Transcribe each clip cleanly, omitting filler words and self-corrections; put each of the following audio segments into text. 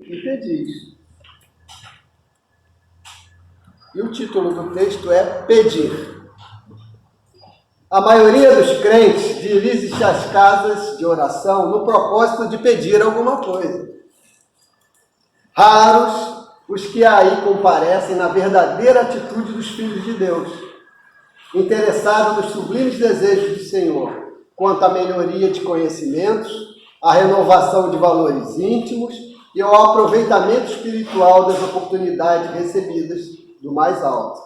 e pedis. E o título do texto é Pedir. A maioria dos crentes dirige-se às casas de oração no propósito de pedir alguma coisa. Raros os que aí comparecem na verdadeira atitude dos filhos de Deus, interessados nos sublimes desejos do Senhor, quanto à melhoria de conhecimentos, à renovação de valores íntimos e ao aproveitamento espiritual das oportunidades recebidas do mais alto.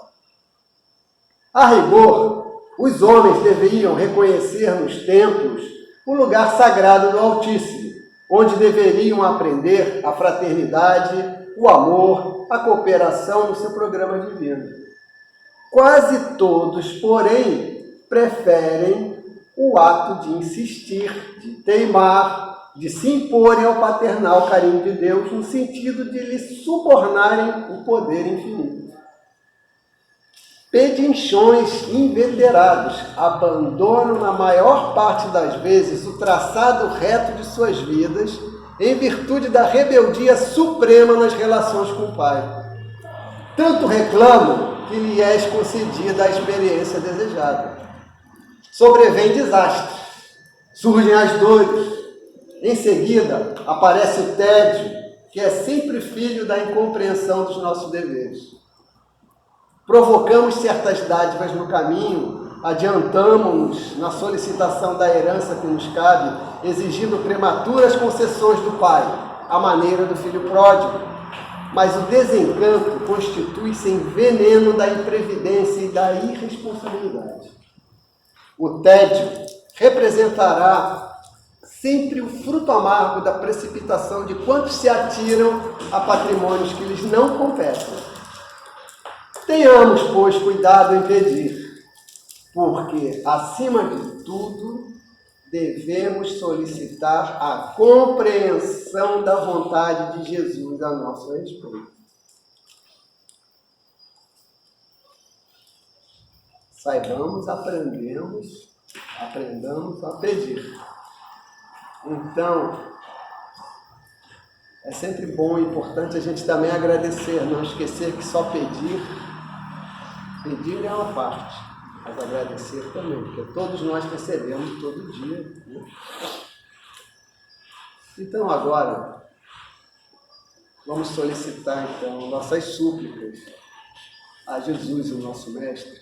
A rigor, os homens deveriam reconhecer nos templos o lugar sagrado do Altíssimo, onde deveriam aprender a fraternidade, o amor, a cooperação no seu programa divino. Quase todos, porém, preferem o ato de insistir, de teimar, de se imporem ao paternal carinho de Deus, no sentido de lhe subornarem o poder infinito. Pedinchões inveterados abandonam, na maior parte das vezes, o traçado reto de suas vidas, em virtude da rebeldia suprema nas relações com o Pai. Tanto reclamam que lhe é concedida a experiência desejada. Sobrevém desastres, surgem as dores. Em seguida, aparece o tédio, que é sempre filho da incompreensão dos nossos deveres. Provocamos certas dádivas no caminho, adiantamos-nos na solicitação da herança que nos cabe, exigindo prematuras concessões do Pai, à maneira do filho pródigo. Mas o desencanto constitui-se em veneno da imprevidência e da irresponsabilidade. O tédio representará sempre o fruto amargo da precipitação de quantos se atiram a patrimônios que lhes não competem. Tenhamos, pois, cuidado em pedir, porque, acima de tudo, devemos solicitar a compreensão da vontade de Jesus a nosso respeito. Saibamos, aprendamos a pedir. Então, é sempre bom e importante a gente também agradecer, não esquecer que só pedir é uma parte, mas agradecer também, porque todos nós recebemos todo dia, né? Então agora, vamos solicitar então nossas súplicas a Jesus, o nosso Mestre,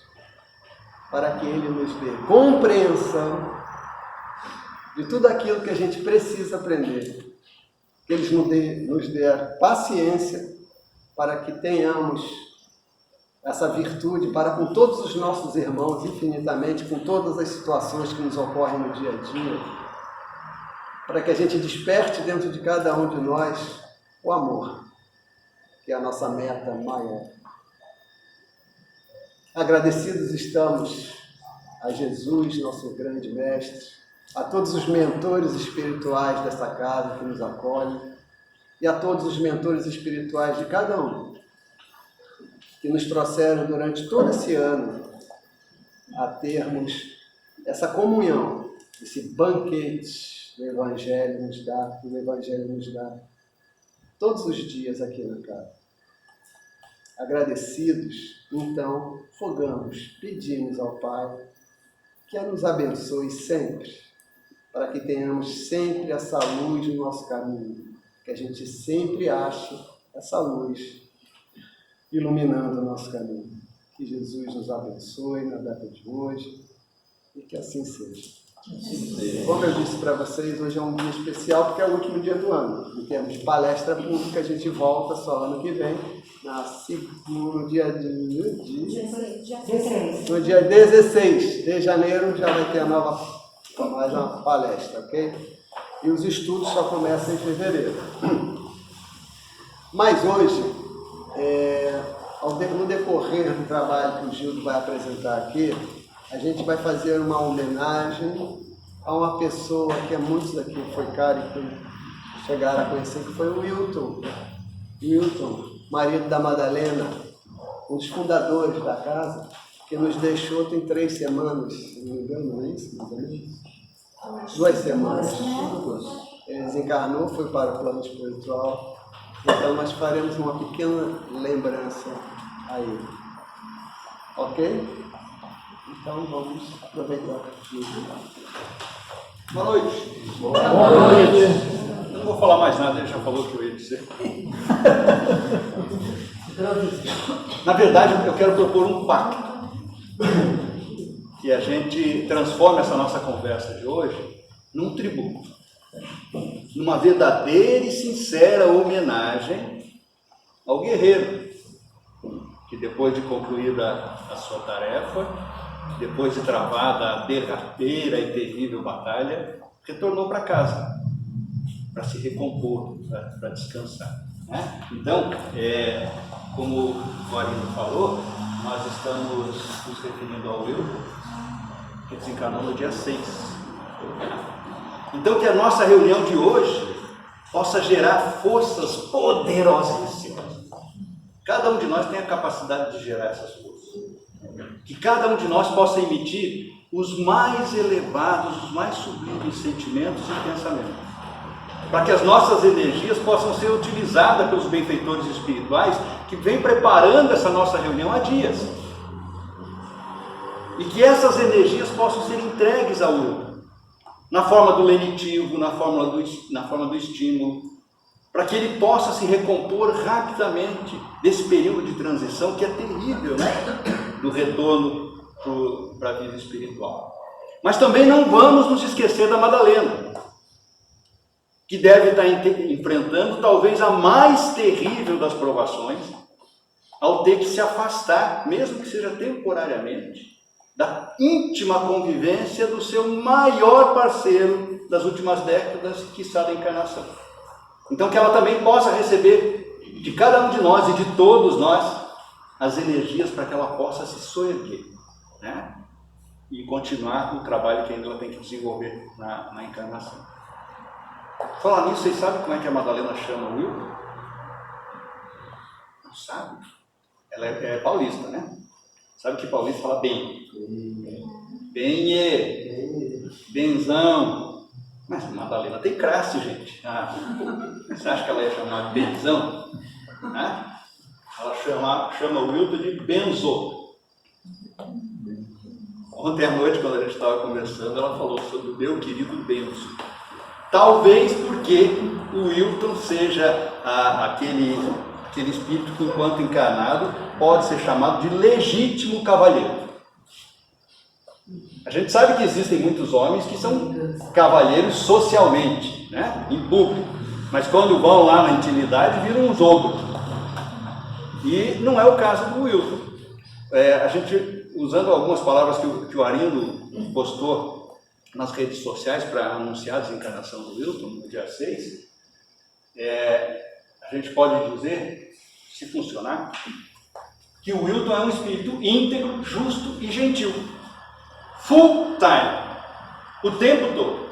para que Ele nos dê compreensão de tudo aquilo que a gente precisa aprender, que Ele nos dê paciência para que tenhamos essa virtude para com todos os nossos irmãos, infinitamente, com todas as situações que nos ocorrem no dia a dia, para que a gente desperte dentro de cada um de nós o amor, que é a nossa meta maior. Agradecidos estamos a Jesus, nosso grande Mestre, a todos os mentores espirituais dessa casa que nos acolhem e a todos os mentores espirituais de cada um, que nos trouxeram durante todo esse ano a termos essa comunhão, esse banquete do Evangelho nos dá todos os dias aqui na casa. Agradecidos, então, rogamos, pedimos ao Pai que nos abençoe sempre, para que tenhamos sempre essa luz no nosso caminho, que a gente sempre ache essa luz iluminando o nosso caminho. Que Jesus nos abençoe na data de hoje e que assim seja. Como eu disse para vocês, hoje é um dia especial porque é o último dia do ano. Em termos de palestra pública, a gente volta só ano que vem, no dia 16 de janeiro já vai ter mais uma palestra, ok? E os estudos só começam em fevereiro. Mas hoje, no decorrer do trabalho que o Gildo vai apresentar aqui, a gente vai fazer uma homenagem a uma pessoa que muitos aqui foi caro e chegaram a conhecer, que foi o Wilton, marido da Madalena, um dos fundadores da casa, que nos deixou tem 3 semanas, se não me engano, não é isso? Mais ou menos? 2 semanas. Ele desencarnou, foi para o plano espiritual Então nós faremos uma pequena lembrança a ele. Ok? Então vamos aproveitar. Boa noite. Boa noite. Eu não vou falar mais nada, ele já falou o que eu ia dizer. Na verdade, eu quero propor um pacto. Que a gente transforme essa nossa conversa de hoje num tributo. Numa verdadeira e sincera homenagem ao guerreiro, que depois de concluída a sua tarefa, depois de travada a derradeira e terrível batalha, retornou para casa, para se recompor, para descansar. Né? Então, como o Arino falou, nós estamos nos referindo ao Wilton, que desencarnou no dia 6. Então, que a nossa reunião de hoje possa gerar forças poderosíssimas. Cada um de nós tem a capacidade de gerar essas forças. Que cada um de nós possa emitir os mais elevados, os mais sublimes sentimentos e pensamentos. Para que as nossas energias possam ser utilizadas pelos benfeitores espirituais que vêm preparando essa nossa reunião há dias. E que essas energias possam ser entregues ao outro, na forma do lenitivo, na forma do estímulo, para que ele possa se recompor rapidamente desse período de transição que é terrível, né? Do retorno para a vida espiritual. Mas também não vamos nos esquecer da Madalena, que deve estar enfrentando talvez a mais terrível das provações, ao ter que se afastar, mesmo que seja temporariamente, da íntima convivência do seu maior parceiro das últimas décadas, que está da encarnação. Então que ela também possa receber de cada um de nós e de todos nós as energias para que ela possa se soerguer, né? E continuar o trabalho que ainda ela tem que desenvolver na encarnação. Falar nisso, vocês sabem como é que a Madalena chama o Will? Não sabe? Ela é paulista, né? Sabe que paulista fala bem? Benê, benzão. Mas Madalena tem classe, gente. Você acha que ela ia chamar de benzão? Ela chama o Wilton de benzo. Ontem à noite, quando a gente estava conversando, ela falou sobre o meu querido benzo. Talvez porque o Wilton seja aquele espírito que, enquanto encarnado, pode ser chamado de legítimo cavalheiro. A gente sabe que existem muitos homens que são cavalheiros socialmente, né? Em público, mas quando vão lá na intimidade viram uns ogros. E não é o caso do Wilton. A gente, usando algumas palavras que o Arino postou nas redes sociais para anunciar a desencarnação do Wilton no dia 6, a gente pode dizer, se funcionar, que o Wilton é um espírito íntegro, justo e gentil. Full time. O tempo todo.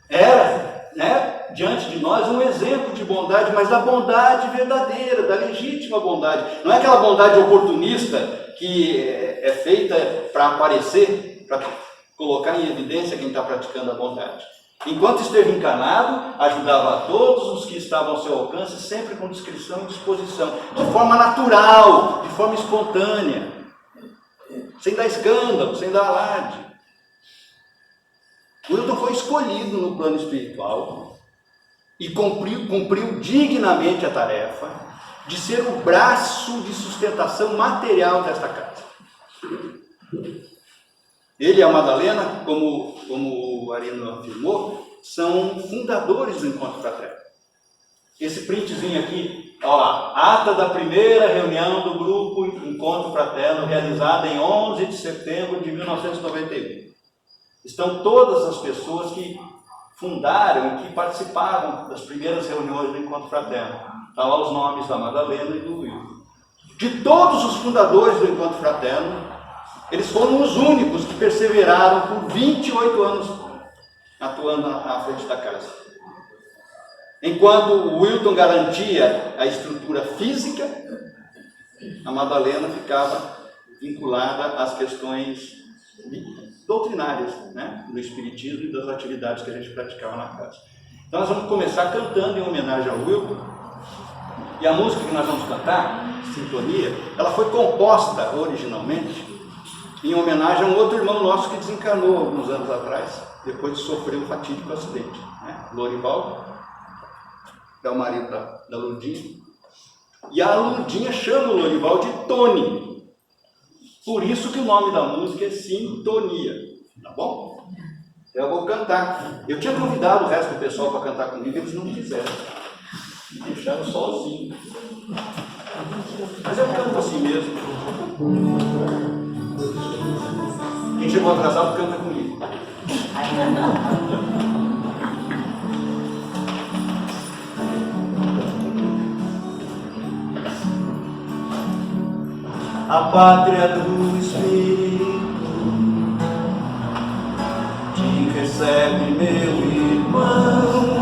Era, né, diante de nós um exemplo de bondade, mas da bondade verdadeira, da legítima bondade. Não é aquela bondade oportunista que é feita para aparecer, para colocar em evidência quem está praticando a bondade. Enquanto esteve encarnado, ajudava a todos os que estavam ao seu alcance, sempre com discrição e disposição, de forma natural, de forma espontânea, sem dar escândalo, sem dar alarde. O Wilton foi escolhido no plano espiritual e cumpriu dignamente a tarefa de ser o braço de sustentação material desta casa. Ele e a Madalena, como o Arino afirmou, são fundadores do Encontro Fraterno. Esse printzinho aqui, olha lá, ata da primeira reunião do grupo Encontro Fraterno, realizada em 11 de setembro de 1991. Estão todas as pessoas que fundaram e que participaram das primeiras reuniões do Encontro Fraterno. Estão lá os nomes da Madalena e do Wilton. De todos os fundadores do Encontro Fraterno, eles foram os únicos que perseveraram por 28 anos atuando à frente da casa. Enquanto o Wilton garantia a estrutura física, a Madalena ficava vinculada às questões doutrinárias, né, do espiritismo e das atividades que a gente praticava na casa. Então nós vamos começar cantando em homenagem ao Wilton E a música que nós vamos cantar, Sintonia, ela foi composta originalmente em homenagem a um outro irmão nosso que desencarnou alguns anos atrás, depois de sofrer um fatídico acidente, né? Lorival, que é o marido da Lurdinha. E a Lurdinha chama o Lorival de Tony. Por isso que o nome da música é Sintonia, tá bom? Eu vou cantar. Eu tinha convidado o resto do pessoal para cantar comigo, eles não quiseram. Me deixaram sozinho. Mas eu canto assim mesmo. Quem chegou atrasado canta comigo. A pátria do Espírito te recebe, meu irmão.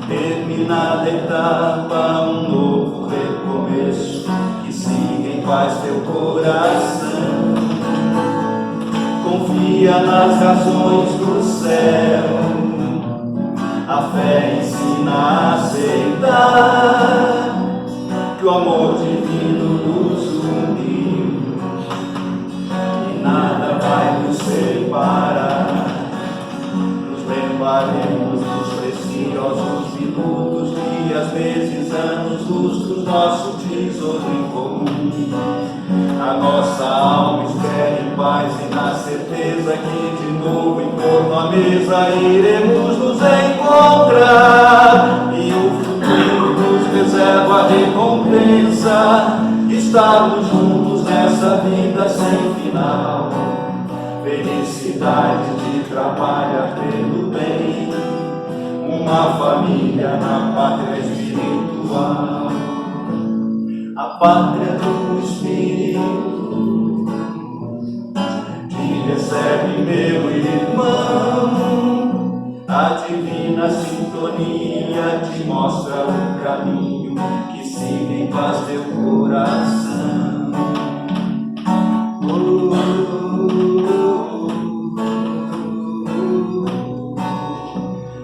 Terminada a etapa, um novo recomeço, que siga em paz teu coração. Confia nas razões do céu, a fé ensina a aceitar que o amor divino nos uniu e nada vai nos separar. Nos lembraremos dos preciosos minutos, dias, meses, anos, lustros, nosso tesouro em comum. A nossa alma espera em paz e na certeza que de novo em torno à mesa iremos nos encontrar. E o futuro nos reserva a recompensa de estarmos juntos nessa vida sem final. Felicidade de trabalhar pelo bem, uma família na pátria espiritual. A pátria do Espírito te recebe, meu irmão. A divina sintonia te mostra o caminho, que siga em paz teu coração.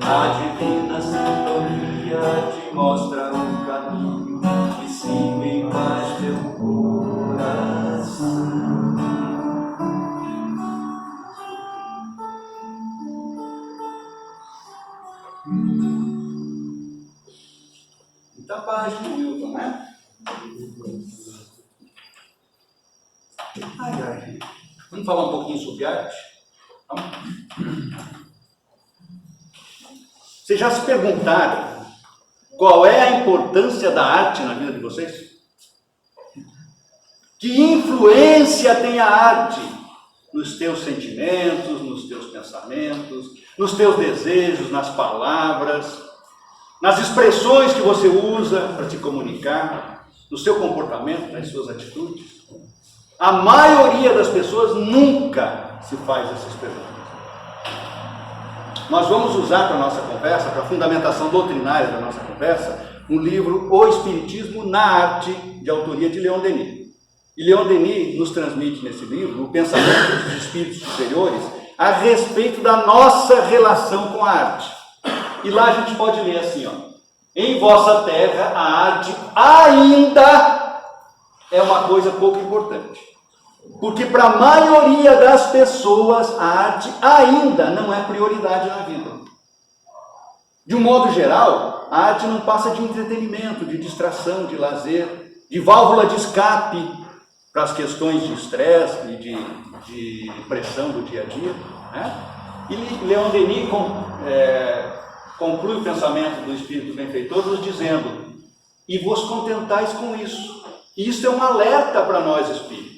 A divina sintonia te mostra o caminho, que siga em paz teu coração. Muita paz do Milton, né? Ai, ai. Vamos falar um pouquinho sobre arte? Vamos? Vocês já se perguntaram qual é a importância da arte na vida de vocês? Que influência tem a arte nos teus sentimentos, nos teus pensamentos, nos teus desejos, nas palavras, nas expressões que você usa para se comunicar, no seu comportamento, nas suas atitudes? A maioria das pessoas nunca se faz essas perguntas. Nós vamos usar para a nossa conversa, para a fundamentação doutrinária da nossa conversa, um livro, O Espiritismo na Arte, de autoria de Leon Denis. E Leon Denis nos transmite nesse livro o pensamento dos espíritos superiores a respeito da nossa relação com a arte. E lá a gente pode ler assim, ó: em vossa terra a arte ainda é uma coisa pouco importante. Porque para a maioria das pessoas a arte ainda não é prioridade na vida. De um modo geral, a arte não passa de entretenimento, de distração, de lazer, de válvula de escape para as questões de estresse e de pressão do dia a dia, né? E Leon Denis conclui o pensamento do Espírito Benfeitor nos dizendo: e vos contentais com isso. E isso é um alerta para nós espíritas.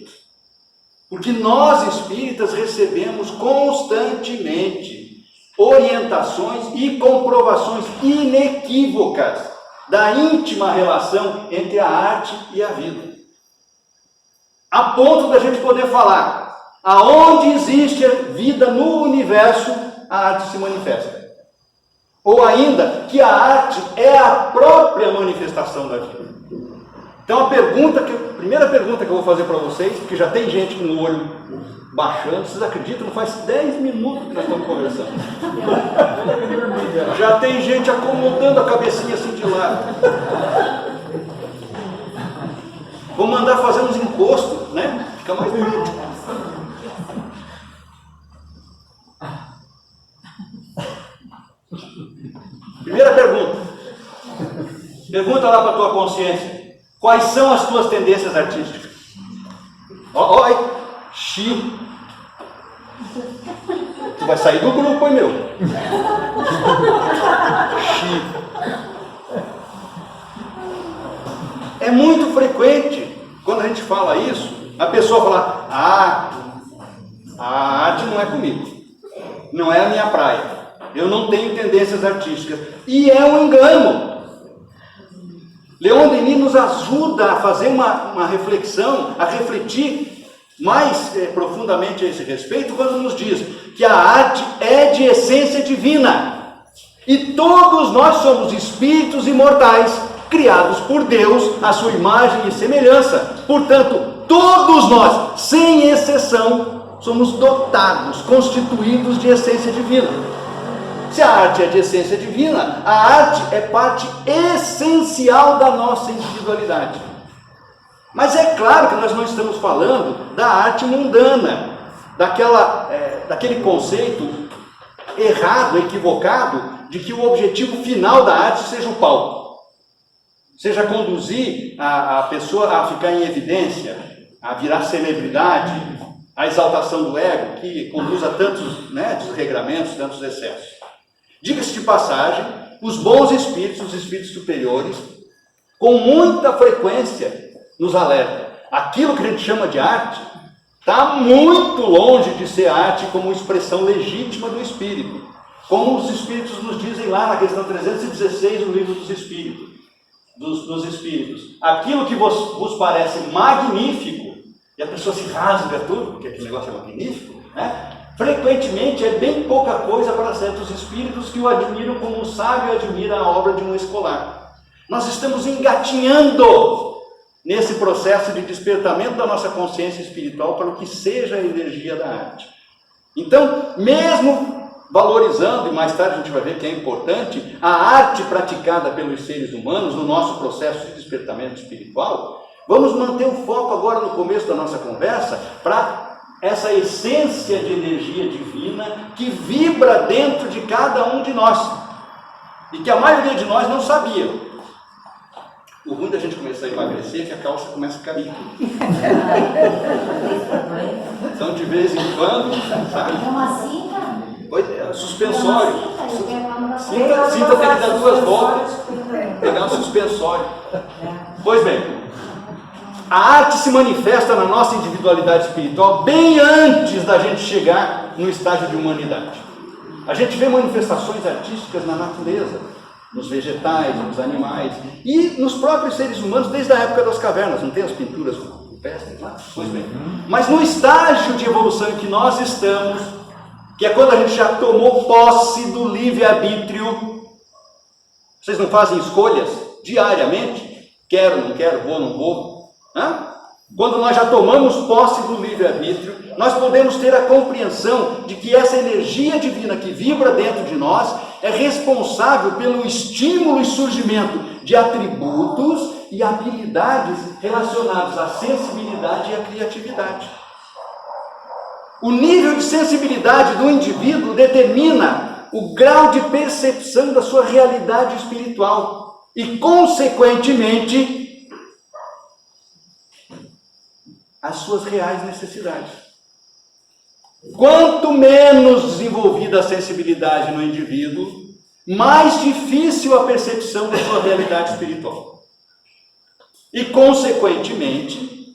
Porque nós espíritas recebemos constantemente orientações e comprovações inequívocas da íntima relação entre a arte e a vida. A ponto da gente poder falar: aonde existe vida no universo, a arte se manifesta. Ou ainda, que a arte é a própria manifestação da vida. Então a primeira pergunta que eu vou fazer para vocês, porque já tem gente com o olho baixando, vocês acreditam? Não faz 10 minutos que nós estamos conversando. Já tem gente acomodando a cabecinha assim de lado. Vou mandar fazer uns encostos, né? Fica mais bonito. Primeira pergunta. Pergunta lá para a tua consciência. Quais são as tuas tendências artísticas? Oi, Xi. Tu vai sair do grupo, hein, meu? Xi. É muito frequente, quando a gente fala isso, a pessoa fala, a arte não é comigo. Não é a minha praia. Eu não tenho tendências artísticas. E é um engano. Leon Denis nos ajuda a fazer uma reflexão, a refletir mais profundamente a esse respeito, quando nos diz que a arte é de essência divina. E todos nós somos espíritos imortais, criados por Deus, à sua imagem e semelhança. Portanto, todos nós, sem exceção, somos dotados, constituídos de essência divina. Se a arte é de essência divina, a arte é parte essencial da nossa individualidade. Mas é claro que nós não estamos falando da arte mundana, daquele conceito errado, equivocado, de que o objetivo final da arte seja o palco. Seja conduzir a pessoa a ficar em evidência, a virar celebridade, a exaltação do ego, que conduz a tantos desregramentos, tantos excessos. Diga-se de passagem, os bons espíritos, os espíritos superiores, com muita frequência nos alertam. Aquilo que a gente chama de arte está muito longe de ser arte como expressão legítima do espírito. Como os espíritos nos dizem lá na questão 316 do livro dos espíritos. Dos espíritos. Aquilo que vos parece magnífico, e a pessoa se rasga tudo, porque aquele negócio é magnífico, né? Frequentemente é bem pouca coisa para certos espíritos que o admiram como um sábio admira a obra de um escolar. Nós estamos engatinhando nesse processo de despertamento da nossa consciência espiritual para o que seja a energia da arte. Então, mesmo valorizando, e mais tarde a gente vai ver que é importante, a arte praticada pelos seres humanos no nosso processo de despertamento espiritual, vamos manter o foco agora no começo da nossa conversa para essa essência de energia divina que vibra dentro de cada um de nós e que a maioria de nós não sabia. O ruim da gente começar a emagrecer é que a calça começa a cair. Então, de vez em quando, sabe? É uma cinta? Suspensório. Cinta tem que dar 2 voltas, pegar um suspensório. Pois bem, a arte se manifesta na nossa individualidade espiritual bem antes da gente chegar no estágio de humanidade. A gente vê manifestações artísticas na natureza, nos vegetais, nos animais e nos próprios seres humanos desde a época das cavernas. Não tem as pinturas rupestres lá? Pois bem. Mas no estágio de evolução em que nós estamos, que é quando a gente já tomou posse do livre-arbítrio, vocês não fazem escolhas diariamente? Quero, não quero, vou, não vou? Quando nós já tomamos posse do livre-arbítrio, nós podemos ter a compreensão de que essa energia divina que vibra dentro de nós é responsável pelo estímulo e surgimento de atributos e habilidades relacionados à sensibilidade e à criatividade. O nível de sensibilidade do indivíduo determina o grau de percepção da sua realidade espiritual e, consequentemente, as suas reais necessidades. Quanto menos desenvolvida a sensibilidade no indivíduo, mais difícil a percepção da sua realidade espiritual. E, consequentemente,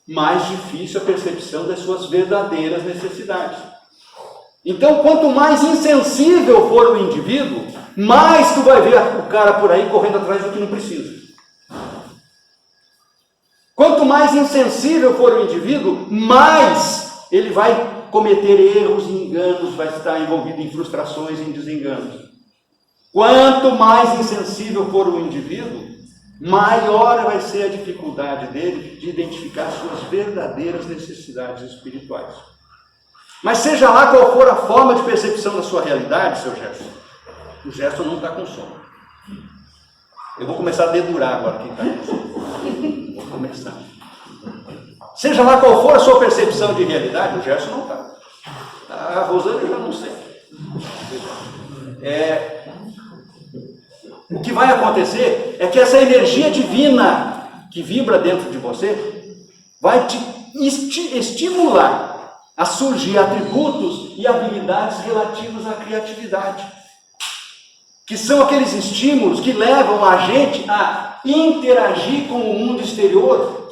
mais difícil a percepção das suas verdadeiras necessidades. Então, quanto mais insensível for o indivíduo, mais tu vai ver o cara por aí correndo atrás do que não precisa. Quanto mais insensível for o indivíduo, mais ele vai cometer erros e enganos, vai estar envolvido em frustrações e em desenganos. Quanto mais insensível for o indivíduo, maior vai ser a dificuldade dele de identificar suas verdadeiras necessidades espirituais. Mas seja lá qual for a forma de percepção da sua realidade, seu Gerson, o Gerson não está com sono. Eu vou começar a dedurar agora quem está com sono. Vou começar. Seja lá qual for a sua percepção de realidade, o Gerson não está. A Rosana eu já não sei. O que vai acontecer é que essa energia divina que vibra dentro de você vai te estimular a surgir atributos e habilidades relativos à criatividade, que são aqueles estímulos que levam a gente a interagir com o mundo exterior.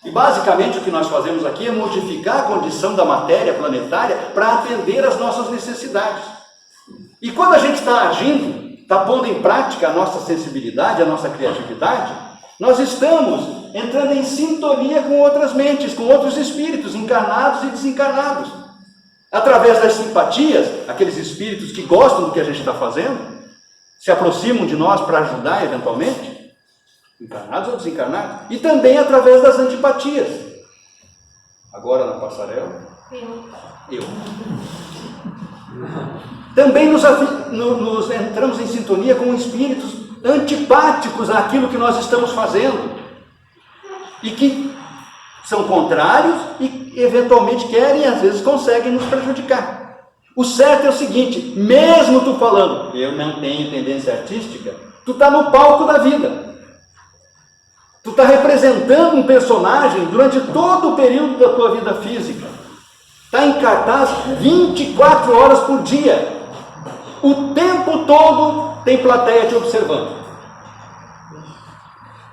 E basicamente o que nós fazemos aqui é modificar a condição da matéria planetária para atender às nossas necessidades. E quando a gente está agindo, está pondo em prática a nossa sensibilidade, a nossa criatividade, nós estamos entrando em sintonia com outras mentes, com outros espíritos, encarnados e desencarnados. Através das simpatias, aqueles espíritos que gostam do que a gente está fazendo, se aproximam de nós para ajudar eventualmente, encarnados ou desencarnados, e também através das antipatias. Agora na passarela, eu. Também nos entramos em sintonia com espíritos antipáticos àquilo que nós estamos fazendo e que são contrários e eventualmente querem, às vezes conseguem nos prejudicar. O certo é o seguinte: mesmo tu falando, eu não tenho tendência artística, tu está no palco da vida. Tu está representando um personagem durante todo o período da tua vida física. Está em cartaz 24 horas por dia. O tempo todo tem plateia te observando.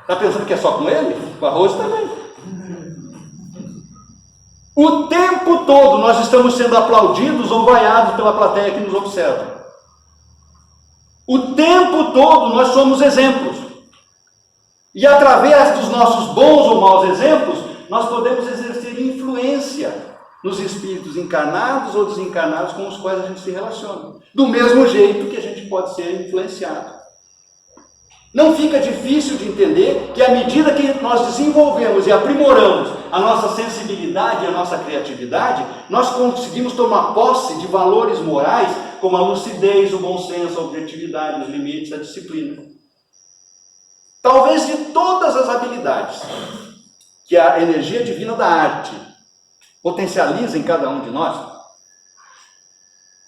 Está pensando que é só com ele? Com a Rose também. O tempo todo nós estamos sendo aplaudidos ou vaiados pela plateia que nos observa. O tempo todo nós somos exemplos. E através dos nossos bons ou maus exemplos, nós podemos exercer influência nos espíritos encarnados ou desencarnados com os quais a gente se relaciona. Do mesmo jeito que a gente pode ser influenciado. Não fica difícil de entender que à medida que nós desenvolvemos e aprimoramos a nossa sensibilidade e a nossa criatividade, nós conseguimos tomar posse de valores morais como a lucidez, o bom senso, a objetividade, os limites, a disciplina. Talvez de todas as habilidades que a energia divina da arte potencializa em cada um de nós,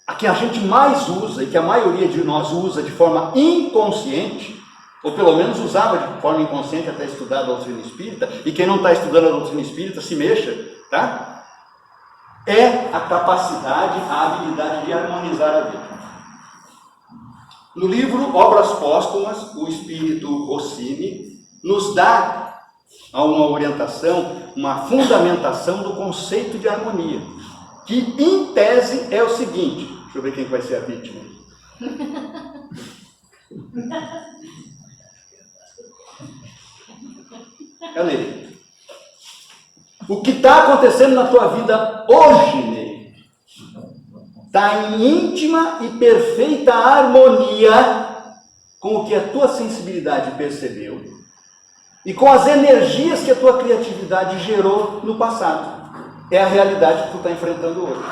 a que a gente mais usa e que a maioria de nós usa de forma inconsciente, ou pelo menos usava de forma inconsciente até estudar a doutrina espírita, e quem não está estudando a doutrina espírita, se mexa, tá? É a capacidade, a habilidade de harmonizar a vida. No livro Obras Póstumas, o espírito Rossini nos dá uma orientação, uma fundamentação do conceito de harmonia, que em tese é o seguinte: deixa eu ver quem vai ser a vítima. É o Ney. O que está acontecendo na tua vida hoje, Ney, está em íntima e perfeita harmonia com o que a tua sensibilidade percebeu e com as energias que a tua criatividade gerou no passado. É a realidade que tu está enfrentando hoje.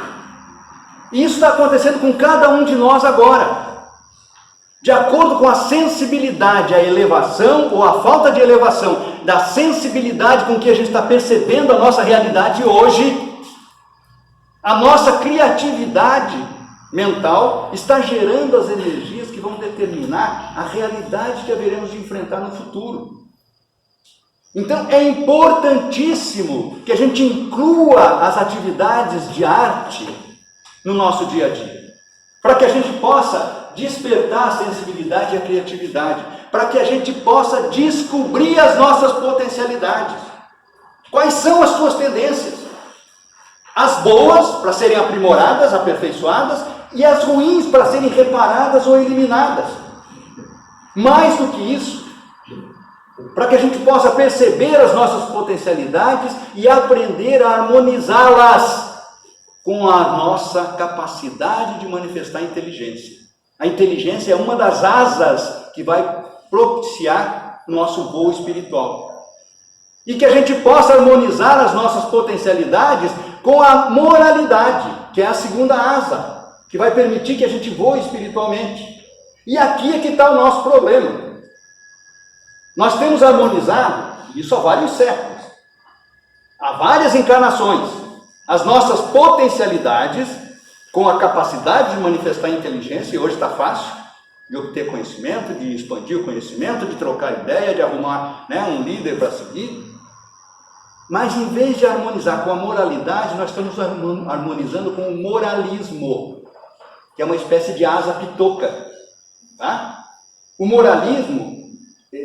E isso está acontecendo com cada um de nós agora. De acordo com a sensibilidade, a elevação ou a falta de elevação da sensibilidade com que a gente está percebendo a nossa realidade hoje, a nossa criatividade mental está gerando as energias que vão determinar a realidade que haveremos de enfrentar no futuro. Então é importantíssimo que a gente inclua as atividades de arte no nosso dia a dia, para que a gente possa despertar a sensibilidade e a criatividade, para que a gente possa descobrir as nossas potencialidades. Quais são as suas tendências? As boas para serem aprimoradas, aperfeiçoadas, e as ruins para serem reparadas ou eliminadas. Mais do que isso, para que a gente possa perceber as nossas potencialidades e aprender a harmonizá-las com a nossa capacidade de manifestar inteligência. A inteligência é uma das asas que vai propiciar o nosso voo espiritual. E que a gente possa harmonizar as nossas potencialidades com a moralidade, que é a segunda asa, que vai permitir que a gente voe espiritualmente. E aqui é que está o nosso problema. Nós temos harmonizado, isso há vários séculos, há várias encarnações, as nossas potencialidades com a capacidade de manifestar inteligência, e hoje está fácil, de obter conhecimento, de expandir o conhecimento, de trocar ideia, de arrumar, né, um líder para seguir. Mas em vez de harmonizar com a moralidade, nós estamos harmonizando com o moralismo, que é uma espécie de asa pitoca. Tá? O moralismo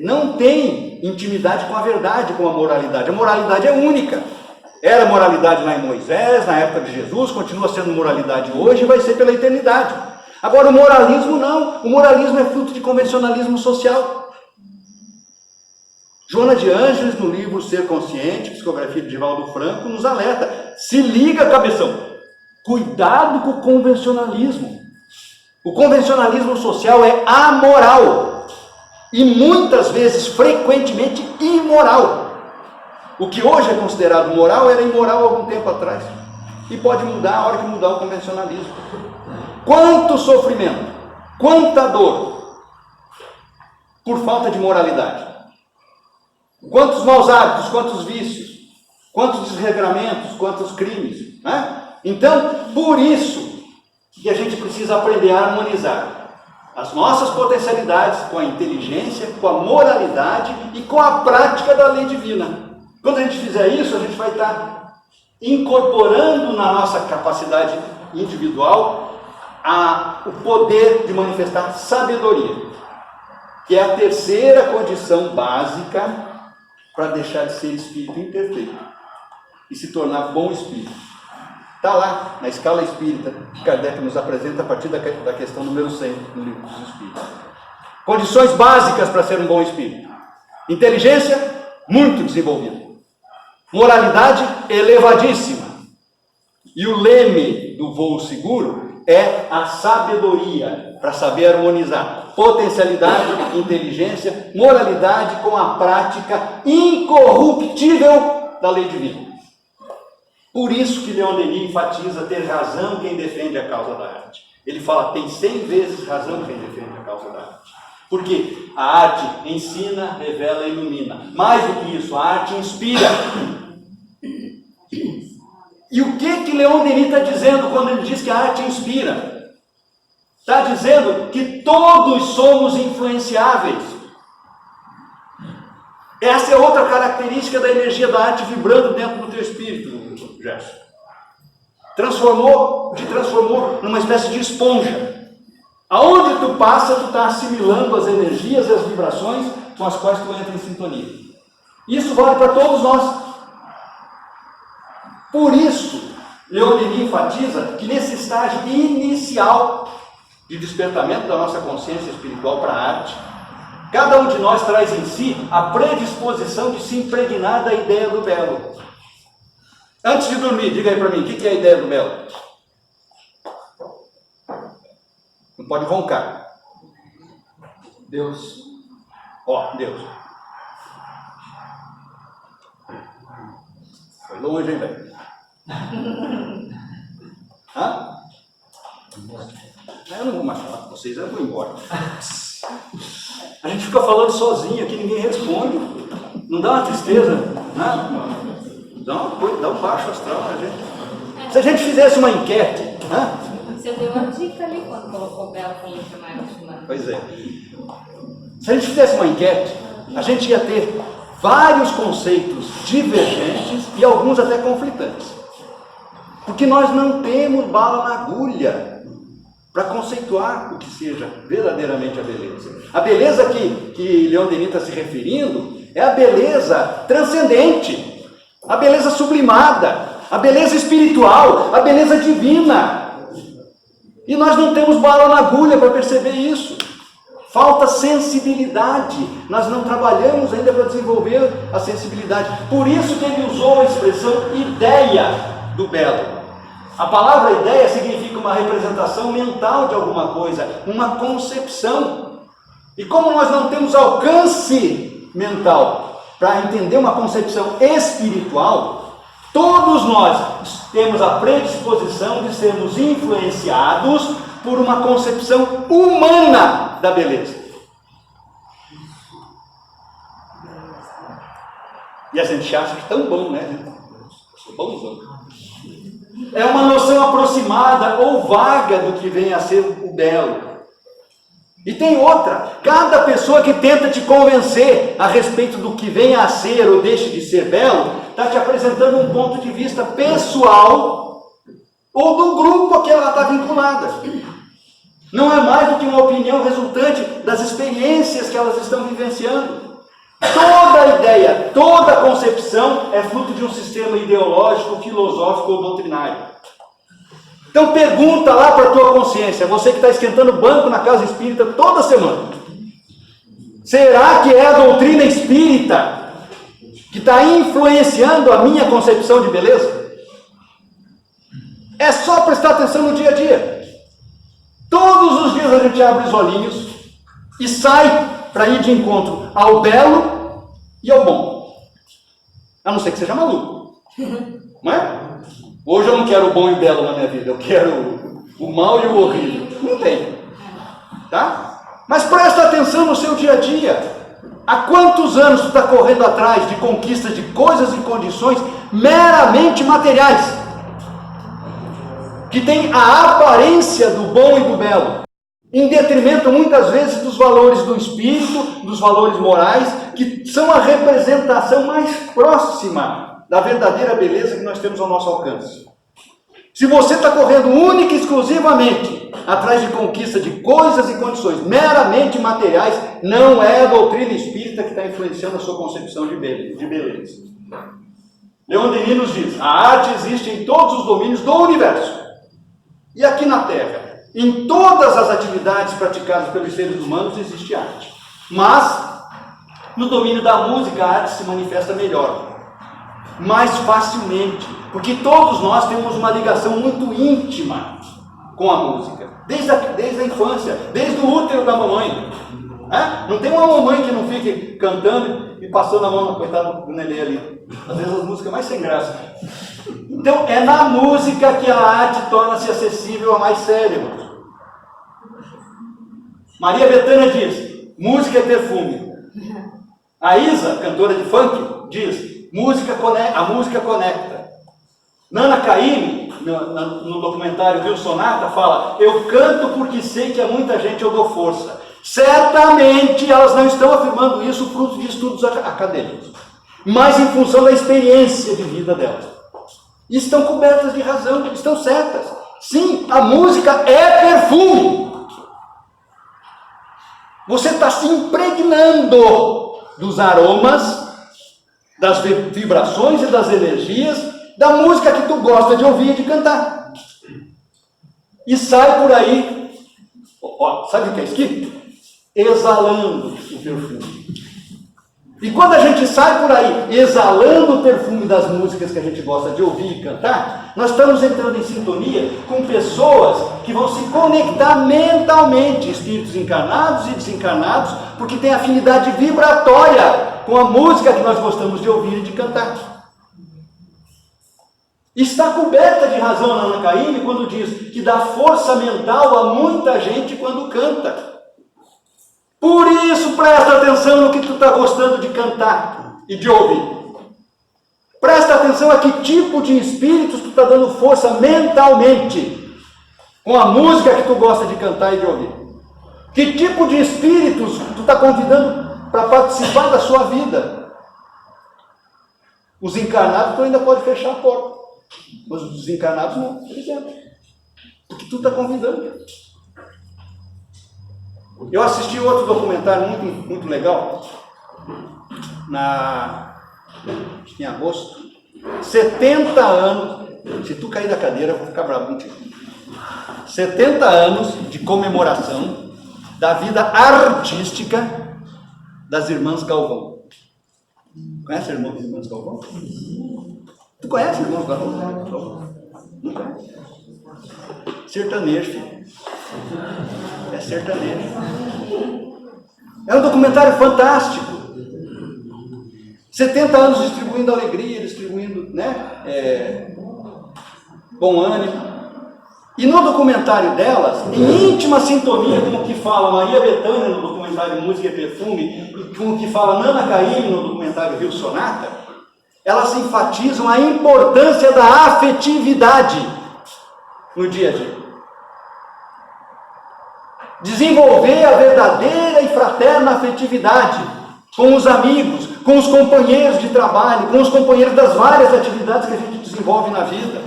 não tem intimidade com a verdade, com a moralidade. A moralidade é única. Era moralidade lá em Moisés, na época de Jesus, continua sendo moralidade hoje e vai ser pela eternidade. Agora o moralismo não. O moralismo é fruto de convencionalismo social. Joana de Ângeles, no livro Ser Consciente, psicografia de Divaldo Franco, nos alerta. Se liga, cabeção. Cuidado com o convencionalismo. O convencionalismo social é amoral. E muitas vezes, frequentemente, imoral. O que hoje é considerado moral era imoral há algum tempo atrás. E pode mudar a hora que mudar o convencionalismo. Quanto sofrimento, quanta dor por falta de moralidade. Quantos maus hábitos, quantos vícios, quantos desregramentos, quantos crimes. Né? Então, por isso que a gente precisa aprender a harmonizar as nossas potencialidades com a inteligência, com a moralidade e com a prática da lei divina. Quando a gente fizer isso, a gente vai estar incorporando na nossa capacidade individual o poder de manifestar sabedoria, que é a terceira condição básica para deixar de ser espírito imperfeito e se tornar bom espírito. Está lá na escala espírita que Kardec nos apresenta a partir da questão número 100 no Livro dos Espíritos. Condições básicas para ser um bom espírito: inteligência muito desenvolvida, moralidade elevadíssima, e o leme do voo seguro é a sabedoria, para saber harmonizar potencialidade, inteligência, moralidade com a prática incorruptível da lei divina. Por isso que Leon Denis enfatiza ter razão quem defende a causa da arte. Ele fala, tem 100 vezes razão quem defende a causa da arte. Porque a arte ensina, revela e ilumina. Mais do que isso, a arte inspira. E o que Leon Denis está dizendo quando ele diz que a arte inspira? Está dizendo que todos somos influenciáveis. Essa é outra característica da energia da arte vibrando dentro do teu espírito, Gerson. Te transformou numa espécie de esponja. Aonde tu passa, tu está assimilando as energias e as vibrações com as quais tu entra em sintonia. Isso vale para todos nós. Por isso, Leon Denis enfatiza que nesse estágio inicial de despertamento da nossa consciência espiritual para a arte, cada um de nós traz em si a predisposição de se impregnar da ideia do belo. Antes de dormir, diga aí para mim, o que é a ideia do belo? Não pode roncar. Deus. Deus. Foi longe, hein, velho? Hã? Eu não vou mais falar com vocês, eu vou embora. A gente fica falando sozinho aqui, ninguém responde. Não dá uma tristeza? Né? Dá um baixo astral pra gente. Se a gente fizesse uma enquete... Você deu uma dica ali quando colocou o Belo como chamar o. Pois é. Se a gente fizesse uma enquete, a gente ia ter vários conceitos divergentes e alguns até conflitantes. Porque nós não temos bala na agulha para conceituar o que seja verdadeiramente a beleza. A beleza que Leon Denis está se referindo é a beleza transcendente, a beleza sublimada, a beleza espiritual, a beleza divina. E nós não temos bala na agulha para perceber isso. Falta sensibilidade. Nós não trabalhamos ainda para desenvolver a sensibilidade. Por isso que ele usou a expressão ideia do belo. A palavra ideia significa uma representação mental de alguma coisa, uma concepção. E como nós não temos alcance mental para entender uma concepção espiritual, todos nós temos a predisposição de sermos influenciados por uma concepção humana da beleza. E a gente acha que é tão bom, né? Eu sou bonzão. É uma noção aproximada ou vaga do que vem a ser o belo. E tem outra, cada pessoa que tenta te convencer a respeito do que vem a ser ou deixe de ser belo, está te apresentando um ponto de vista pessoal ou do grupo a que ela está vinculada. Não é mais do que uma opinião resultante das experiências que elas estão vivenciando. Toda ideia, toda concepção é fruto de um sistema ideológico, filosófico ou doutrinário. Então pergunta lá para a tua consciência, você que está esquentando o banco na casa espírita toda semana. Será que é a doutrina espírita que está influenciando a minha concepção de beleza? É só prestar atenção no dia a dia. Todos os dias a gente abre os olhinhos e sai para ir de encontro ao belo e ao bom. A não ser que seja maluco. Não é? Hoje eu não quero o bom e o belo na minha vida, eu quero o mal e o horrível. Não tem. Tá? Mas presta atenção no seu dia a dia. Há quantos anos tu está correndo atrás de conquistas de coisas e condições meramente materiais, que tem a aparência do bom e do belo, em detrimento muitas vezes dos valores do espírito, dos valores morais, que são a representação mais próxima da verdadeira beleza que nós temos ao nosso alcance. Se você está correndo única e exclusivamente atrás de conquista de coisas e condições meramente materiais, não é a doutrina espírita que está influenciando a sua concepção de beleza. Leon Denis nos diz, a arte existe em todos os domínios do universo. E aqui na Terra, em todas as atividades praticadas pelos seres humanos, existe arte. Mas, no domínio da música, a arte se manifesta melhor, mais facilmente, porque todos nós temos uma ligação muito íntima com a música, desde a infância, desde o útero da mamãe. Não tem uma mamãe que não fique cantando e passando a mão no coitado do nenê ali. Às vezes as músicas mais sem graça. Então é na música que a arte torna-se acessível a mais cérebros. Maria Bethânia diz, música é perfume. A Isa, cantora de funk, diz, a música conecta. Nana Caymmi, no documentário Rio Sonata, fala, eu canto porque sei que a muita gente eu dou força. Certamente elas não estão afirmando isso fruto de estudos acadêmicos, mas em função da experiência de vida delas. E estão cobertas de razão, estão certas. Sim, a música é perfume. Você está se impregnando dos aromas, das vibrações e das energias da música que tu gosta de ouvir e de cantar. E sai por aí, sabe o que é escrito? Exalando o perfume. E quando a gente sai por aí exalando o perfume das músicas que a gente gosta de ouvir e cantar, nós estamos entrando em sintonia com pessoas que vão se conectar mentalmente, espíritos encarnados e desencarnados, porque tem afinidade vibratória com a música que nós gostamos de ouvir e de cantar. Está coberta de razão a Nana Caymmi quando diz que dá força mental a muita gente quando canta. Por isso, presta atenção no que tu está gostando de cantar e de ouvir. Presta atenção a que tipo de espíritos tu está dando força mentalmente com a música que tu gosta de cantar e de ouvir. Que tipo de espíritos tu está convidando para participar da sua vida. Os encarnados tu ainda pode fechar a porta, mas os desencarnados não, por exemplo. Porque tu está convidando. Eu assisti outro documentário muito legal, em agosto, 70 anos, se tu cair da cadeira eu vou ficar bravo contigo, 70 anos de comemoração da vida artística das Irmãs Galvão. Conhece as Irmãs Galvão? Tu conhece as Irmãs Galvão? Não conhece? Sertanejo, filho. É sertanejo. É um documentário fantástico. 70 anos distribuindo alegria, distribuindo, né, bom ânimo. E no documentário delas, em íntima sintonia com o que fala Maria Bethânia no documentário Música e Perfume, e com o que fala Nana Caymmi no documentário Rio Sonata, elas enfatizam a importância da afetividade no dia a dia. Desenvolver a verdadeira e fraterna afetividade com os amigos, com os companheiros de trabalho, com os companheiros das várias atividades que a gente desenvolve na vida.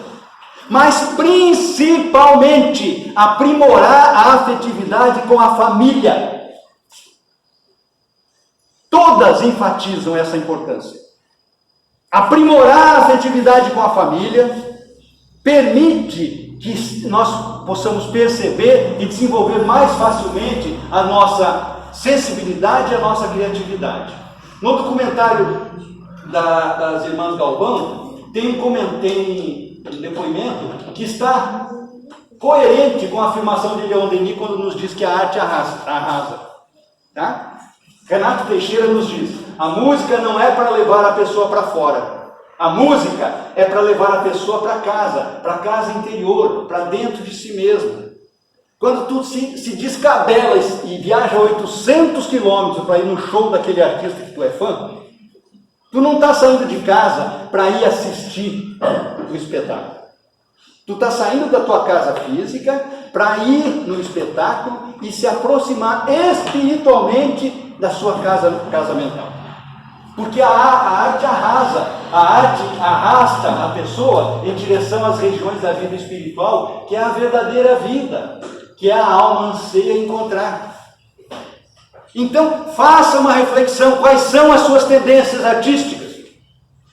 Mas principalmente aprimorar a afetividade com a família. Todas enfatizam essa importância. Aprimorar a afetividade com a família permite que nós possamos perceber e desenvolver mais facilmente a nossa sensibilidade e a nossa criatividade. No documentário das Irmãs Galvão, tem um depoimento que está coerente com a afirmação de Leon Denis quando nos diz que a arte arrasa. Tá? Renato Teixeira nos diz: a música não é para levar a pessoa para fora. A música é para levar a pessoa para casa interior, para dentro de si mesmo. Quando tu se descabela e viaja 800 quilômetros para ir no show daquele artista que tu é fã, tu não está saindo de casa para ir assistir o espetáculo. Tu está saindo da tua casa física para ir no espetáculo e se aproximar espiritualmente da sua casa mental. Porque a arte arrasa, a arte arrasta a pessoa em direção às regiões da vida espiritual, que é a verdadeira vida, que a alma anseia encontrar. Então, faça uma reflexão: quais são as suas tendências artísticas?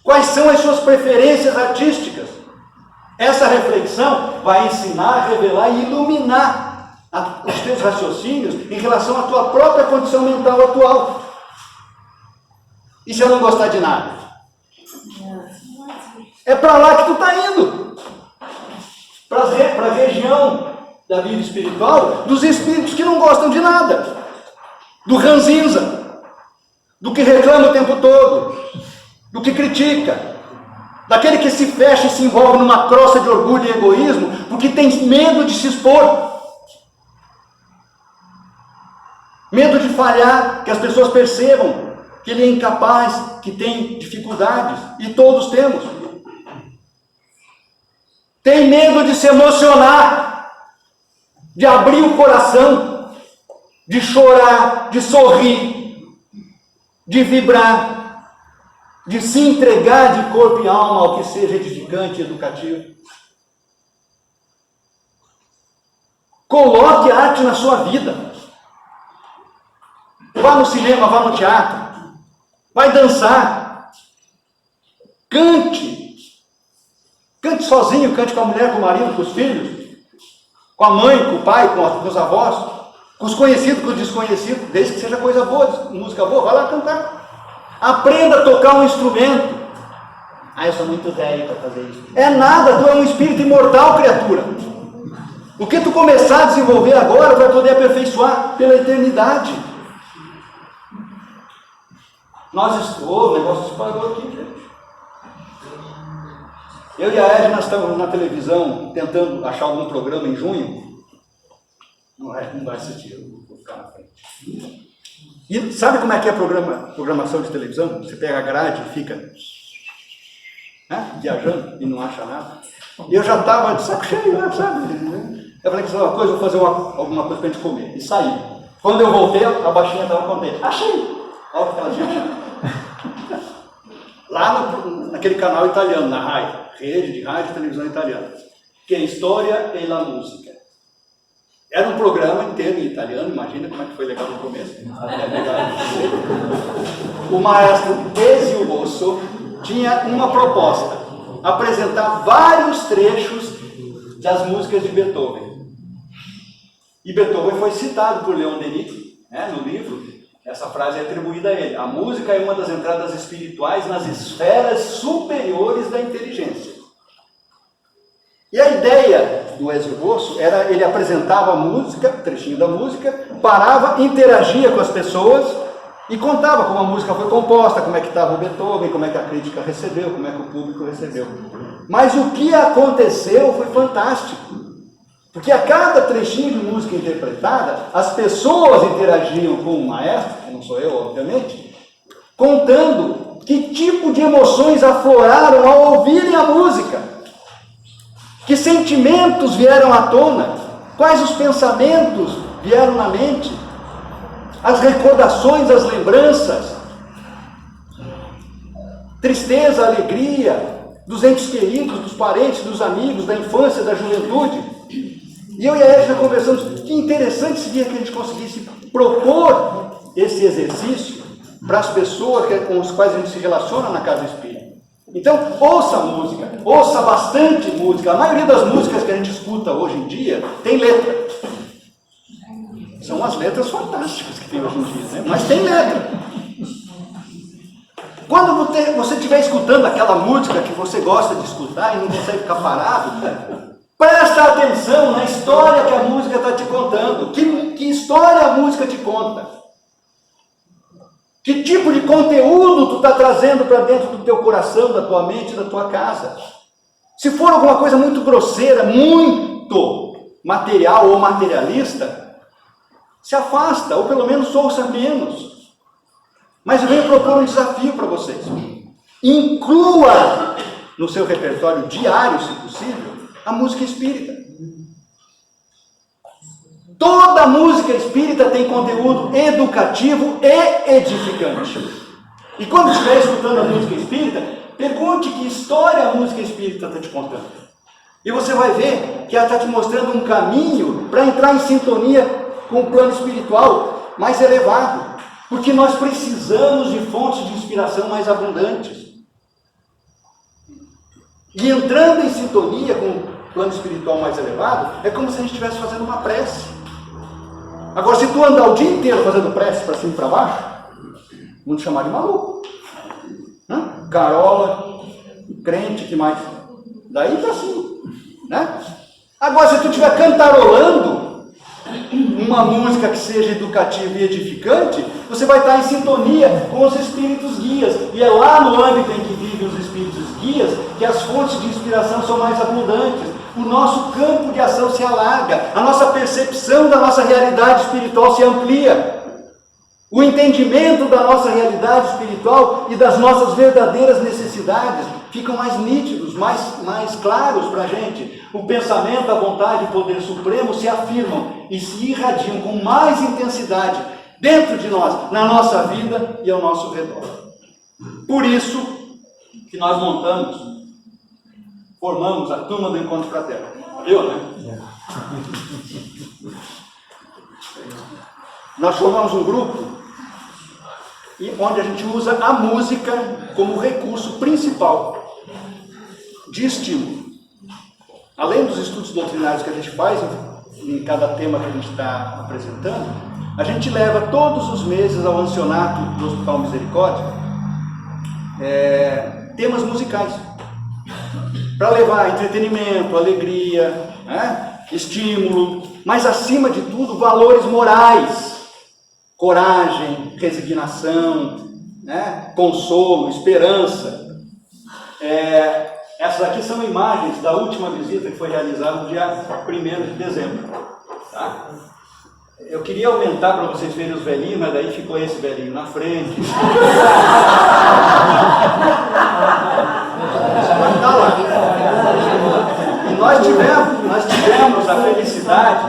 Quais são as suas preferências artísticas? Essa reflexão vai ensinar, revelar e iluminar os teus raciocínios em relação à tua própria condição mental atual. E se eu não gostar de nada? É para lá que tu está indo. Para a região da vida espiritual, dos espíritos que não gostam de nada. Do ranzinza, do que reclama o tempo todo, do que critica, daquele que se fecha e se envolve numa crosta de orgulho e egoísmo, porque tem medo de se expor. Medo de falhar, que as pessoas percebam que ele é incapaz, que tem dificuldades, e todos temos. Tem medo de se emocionar, de abrir o coração, de chorar, de sorrir, de vibrar, de se entregar de corpo e alma ao que seja edificante e educativo. Coloque a arte na sua vida. Vá no cinema, vá no teatro. Vai dançar. Cante. Cante sozinho, cante com a mulher, com o marido, com os filhos, com a mãe, com o pai, com os avós, com os conhecidos, com os desconhecidos, desde que seja coisa boa, música boa, vai lá cantar. Aprenda a tocar um instrumento. Ah, eu sou muito velho para fazer isso. É nada, tu é um espírito imortal, criatura. O que tu começar a desenvolver agora vai poder aperfeiçoar pela eternidade. O negócio se parou aqui, gente. Eu e a Edna estamos na televisão tentando achar algum programa em junho. Não vai assistir, eu vou ficar na frente. E sabe como é que é a programação de televisão? Você pega a grade e fica viajando e não acha nada. E eu já estava de saco cheio, né, sabe? Eu falei que uma coisa, eu vou fazer alguma coisa para a gente comer. E saí. Quando eu voltei, a baixinha estava contente. Achei! Olha o que ela tinha achado. Lá naquele canal italiano, na RAI, rede de rádio e televisão italiana, que é História e la Música. Era um programa inteiro em italiano, imagina como é que foi legal no começo. O maestro Ezio Bosso tinha uma proposta: apresentar vários trechos das músicas de Beethoven. E Beethoven foi citado por Leon Denis, no livro. Essa frase é atribuída a ele. A música é uma das entradas espirituais nas esferas superiores da inteligência. E a ideia do Ezio Bosso era, ele apresentava a música, trechinho da música, parava, interagia com as pessoas E contava como a música foi composta, como é que estava o Beethoven, como é que a crítica recebeu, como é que o público recebeu. Mas o que aconteceu foi fantástico. Porque a cada trechinho de música interpretada, as pessoas interagiam com o maestro, que não sou eu, obviamente, contando que tipo de emoções afloraram ao ouvirem a música. Que sentimentos vieram à tona, quais os pensamentos vieram na mente, as recordações, as lembranças, tristeza, alegria, dos entes queridos, dos parentes, dos amigos, da infância, da juventude. E eu e a Érica conversamos, que interessante seria que a gente conseguisse propor esse exercício para as pessoas com as quais a gente se relaciona na casa espírita. Então, ouça música, ouça bastante música. A maioria das músicas que a gente escuta hoje em dia tem letra. São as letras fantásticas que tem hoje em dia, né? Mas tem letra. Quando você estiver escutando aquela música que você gosta de escutar e não consegue ficar parado, presta atenção na história que a música está te contando. Que história a música te conta? Que tipo de conteúdo tu está trazendo para dentro do teu coração, da tua mente, da tua casa? Se for alguma coisa muito grosseira, muito material ou materialista, se afasta, ou pelo menos ouça menos. Mas eu venho propor um desafio para vocês. Inclua no seu repertório diário, se possível, a música espírita. Toda música espírita tem conteúdo educativo e edificante. E quando estiver escutando a música espírita, pergunte que história a música espírita está te contando. E você vai ver que ela está te mostrando um caminho para entrar em sintonia com o plano espiritual mais elevado. Porque nós precisamos de fontes de inspiração mais abundantes. E entrando em sintonia com o plano espiritual mais elevado, é como se a gente estivesse fazendo uma prece. Agora, se tu andar o dia inteiro fazendo prece para cima e para baixo, vão te chamar de maluco. Carola, crente, que mais? Daí para cima. Né? Agora, se tu estiver cantarolando uma música que seja educativa e edificante, você vai estar em sintonia com os espíritos guias. E é lá no âmbito em que vivem os espíritos guias que as fontes de inspiração são mais abundantes. O nosso campo de ação se alarga, a nossa percepção da nossa realidade espiritual se amplia. O entendimento da nossa realidade espiritual e das nossas verdadeiras necessidades ficam mais nítidos, mais claros para a gente. O pensamento, a vontade e o poder supremo se afirmam e se irradiam com mais intensidade dentro de nós, na nossa vida e ao nosso redor. Por isso que nós formamos a turma do Encontro Fraterno. Eu, né? Nós formamos um grupo onde a gente usa a música como recurso principal de estímulo. Além dos estudos doutrinários que a gente faz em cada tema que a gente está apresentando, a gente leva todos os meses ao Ancionato do Hospital Misericórdia temas musicais para levar entretenimento, alegria, né? Estímulo, mas acima de tudo valores morais, coragem, resignação, né? Consolo, esperança. Essas aqui são imagens da última visita que foi realizada no dia 1º de dezembro. Tá? Eu queria aumentar para vocês verem os velhinhos, mas daí ficou esse velhinho na frente. Tá lá. E nós tivemos a felicidade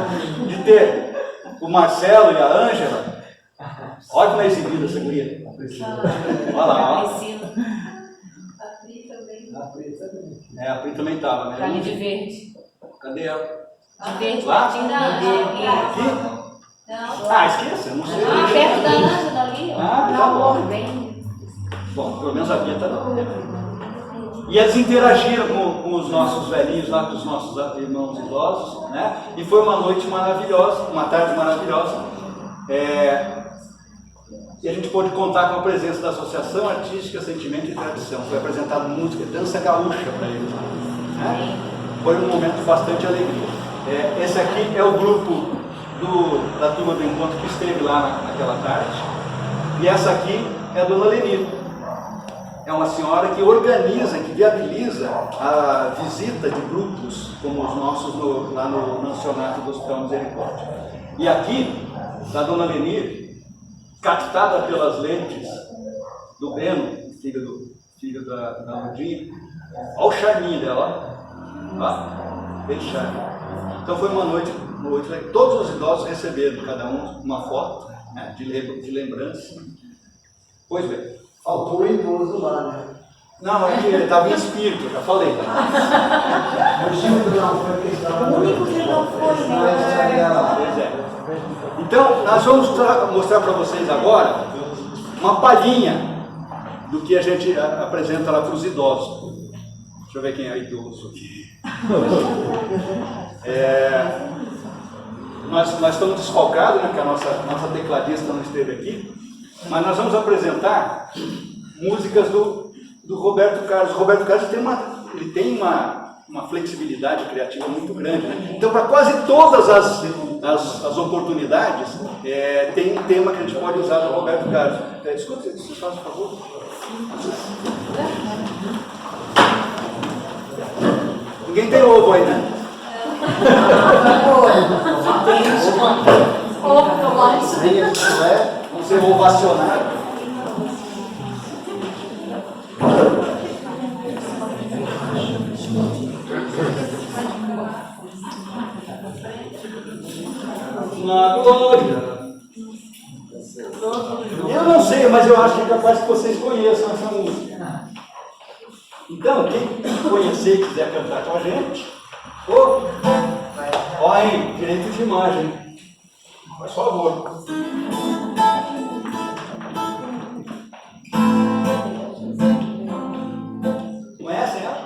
de ter o Marcelo e a Ângela. Olha como é exibida essa guria. Olha lá, ó. A Pri também estava, né? Ali de verde. Cadê ela? De verde, lá? pertinho da Ângela. Aqui? Não. Esqueça, eu não sei. Perto da Ângela ali, ó. Tá bom. Bem. Bom, pelo menos a Bia está lá. E eles interagiram com os nossos velhinhos lá, com os nossos irmãos idosos, né? E foi uma noite maravilhosa, uma tarde maravilhosa. E a gente pôde contar com a presença da Associação Artística Sentimento e Tradição. Foi apresentada música, dança gaúcha para eles. Né? Foi um momento de bastante alegria. Esse aqui é o grupo da turma do encontro que esteve lá naquela tarde. E essa aqui é a dona Lenir. É uma senhora que organiza, que viabiliza a visita de grupos como os nossos lá no Nacionato do Hospital Misericórdia. E aqui, da dona Lenir, captada pelas lentes do Breno, filho da Lurdinha, olha o charminho dela, ó, bem charme. Então foi uma noite que todos os idosos receberam, cada um, uma foto, né, de lembrança. Pois bem. Faltou o idoso lá, né? Não, é que ele estava em espírito, já falei. O Gildo não foi que estava. O único que não foi, né? Pois é. Então, nós vamos mostrar para vocês agora uma palhinha do que a gente apresenta lá para os idosos. Deixa eu ver quem é idoso aqui. Nós estamos desfocados, né, que a nossa tecladista não esteve aqui, mas nós vamos apresentar músicas do Roberto Carlos. O Roberto Carlos tem uma flexibilidade criativa muito grande, né? Então, para quase todas as oportunidades, tem um tema que a gente pode usar do Roberto Carlos. Escuta isso, faz por favor. Ninguém tem ovo aí, né? Vamos ser ovacionados. Na glória. Eu não sei, mas eu acho que é capaz que vocês conheçam essa música. Então, quem conhecer e quiser cantar com a gente, ó aí, direito de imagem. Por favor. Conhecem ela?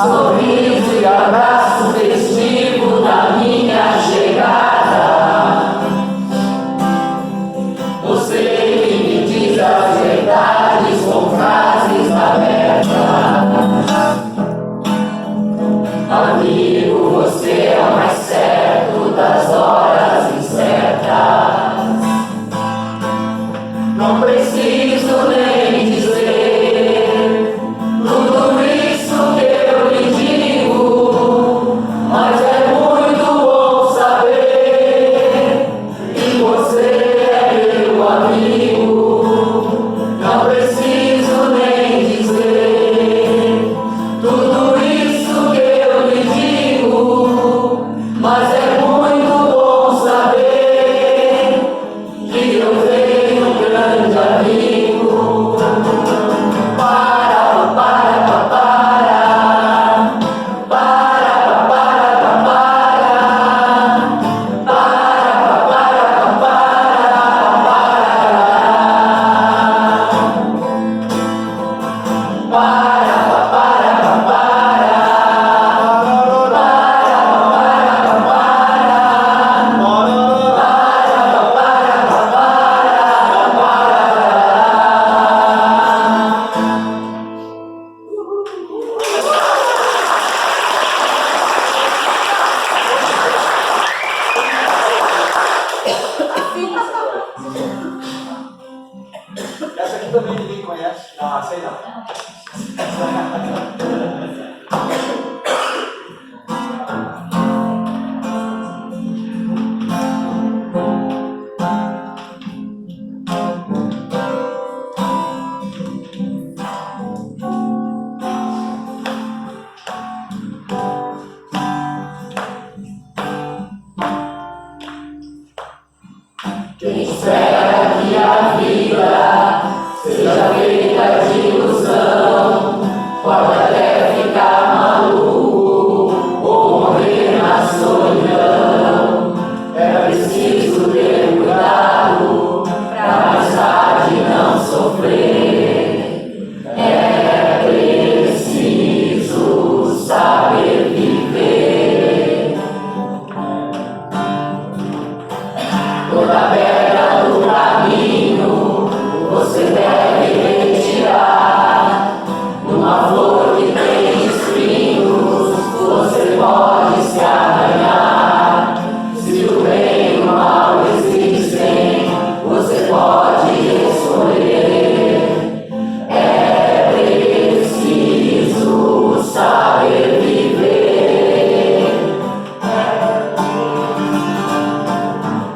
Sorriso e abraço festivo da minha chegada. Não preciso nem dizer tudo isso que eu lhe digo, mas é muito bom saber que você é meu amigo. Não preciso nem dizer tudo isso que eu lhe digo, mas é muito bom saber que eu tenho um grande amigo. Essa aqui também ninguém conhece. Ah, sei não. Quem espera que a vida seja feita de ilusão, pode até ficar maluco ou morrer na solidão. É preciso ter cuidado pra mais tarde não sofrer. É preciso saber viver. Toda pedra do caminho você deve retirar. Numa flor que tem espinhos, você pode se arranhar. Se o bem e o mal existem, você pode escolher. É preciso saber viver.